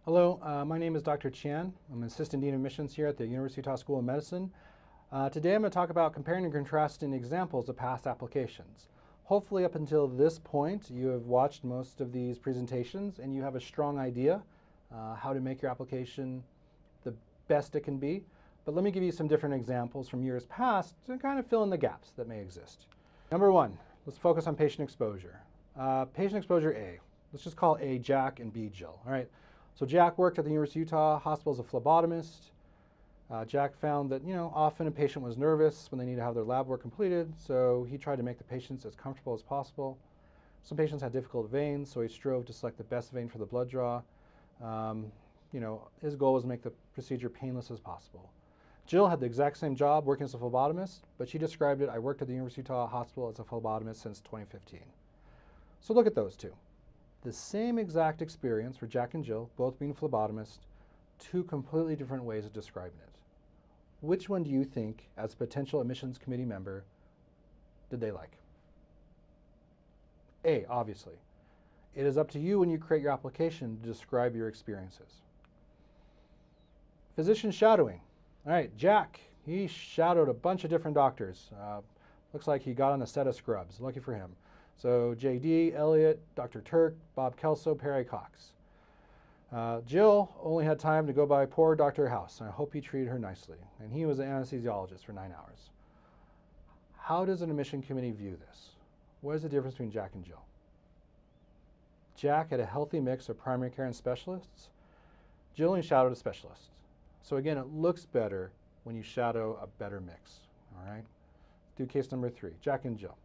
Hello, my name is Dr. Chan. I'm an Assistant Dean of Admissions here at the University of Utah School of Medicine. Today I'm going to talk about comparing and contrasting examples of past applications. Hopefully up until this point you have watched most of these presentations and you have a strong idea how to make your application the best it can be. But let me give you some different examples from years past to kind of fill in the gaps that may exist. Number one, let's focus on patient exposure. Patient exposure A. Let's just call A Jack and B Jill. All right. So Jack worked at the University of Utah Hospital as a phlebotomist. Jack found that, often a patient was nervous when they need to have their lab work completed, so he tried to make the patients as comfortable as possible. Some patients had difficult veins, so he strove to select the best vein for the blood draw. His goal was to make the procedure painless as possible. Jill had the exact same job working as a phlebotomist, but she described it, I worked at the University of Utah Hospital as a phlebotomist since 2015. So look at those two. The same exact experience for Jack and Jill, both being phlebotomists, two completely different ways of describing it. Which one do you think, as a potential admissions committee member, did they like? A, obviously. It is up to you when you create your application to describe your experiences. Physician shadowing. All right, Jack, he shadowed a bunch of different doctors. Looks like he got on the set of Scrubs. Lucky for him. So JD, Elliot, Dr. Turk, Bob Kelso, Perry Cox. Jill only had time to go by poor Dr. House, and I hope he treated her nicely. And he was an anesthesiologist for 9 hours. How does an admission committee view this? What is the difference between Jack and Jill? Jack had a healthy mix of primary care and specialists. Jill only shadowed a specialist. So again, it looks better when you shadow a better mix, all right? Do case number 3, Jack and Jill.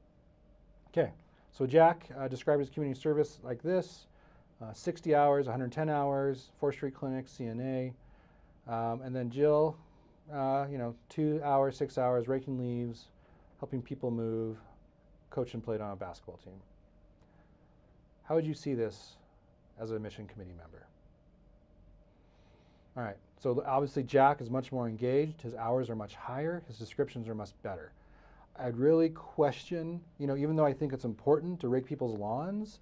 Okay. So Jack described his community service like this, 60 hours, 110 hours, 4th Street Clinic, CNA. And then Jill, 2 hours, 6 hours, raking leaves, helping people move, coached and played on a basketball team. How would you see this as an admission committee member? All right, so obviously Jack is much more engaged, his hours are much higher, his descriptions are much better. I'd really question, even though I think it's important to rake people's lawns,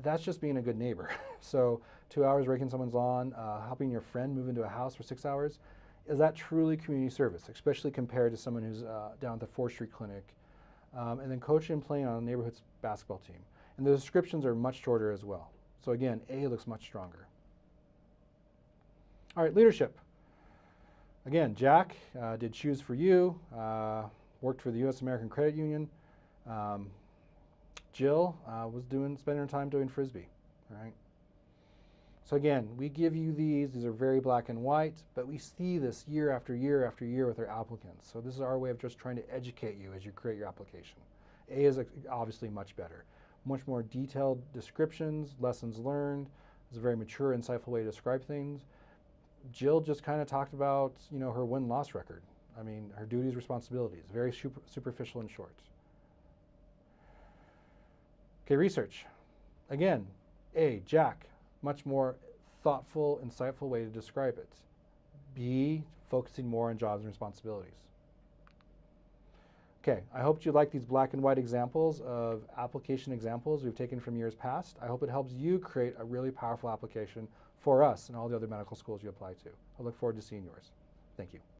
that's just being a good neighbor. So 2 hours raking someone's lawn, helping your friend move into a house for 6 hours, is that truly community service, especially compared to someone who's down at the 4th Street Clinic, and then coaching and playing on a neighborhood basketball team. And the descriptions are much shorter as well. So again, A looks much stronger. All right, leadership. Again, Jack did Shoes for You, worked for the U.S. American Credit Union. Jill was spending her time doing Frisbee, all right? So again, we give you these are very black and white, but we see this year after year after year with our applicants. So this is our way of just trying to educate you as you create your application. A is obviously much better. Much more detailed descriptions, lessons learned. It's a very mature, insightful way to describe things. Jill just kind of talked about, her win-loss record. I mean, her duties, responsibilities, very superficial and short. Okay, research. Again, A, Jack, much more thoughtful, insightful way to describe it. B, focusing more on jobs and responsibilities. Okay, I hope you like these black and white examples of application examples we've taken from years past. I hope it helps you create a really powerful application for us and all the other medical schools you apply to. I look forward to seeing yours. Thank you.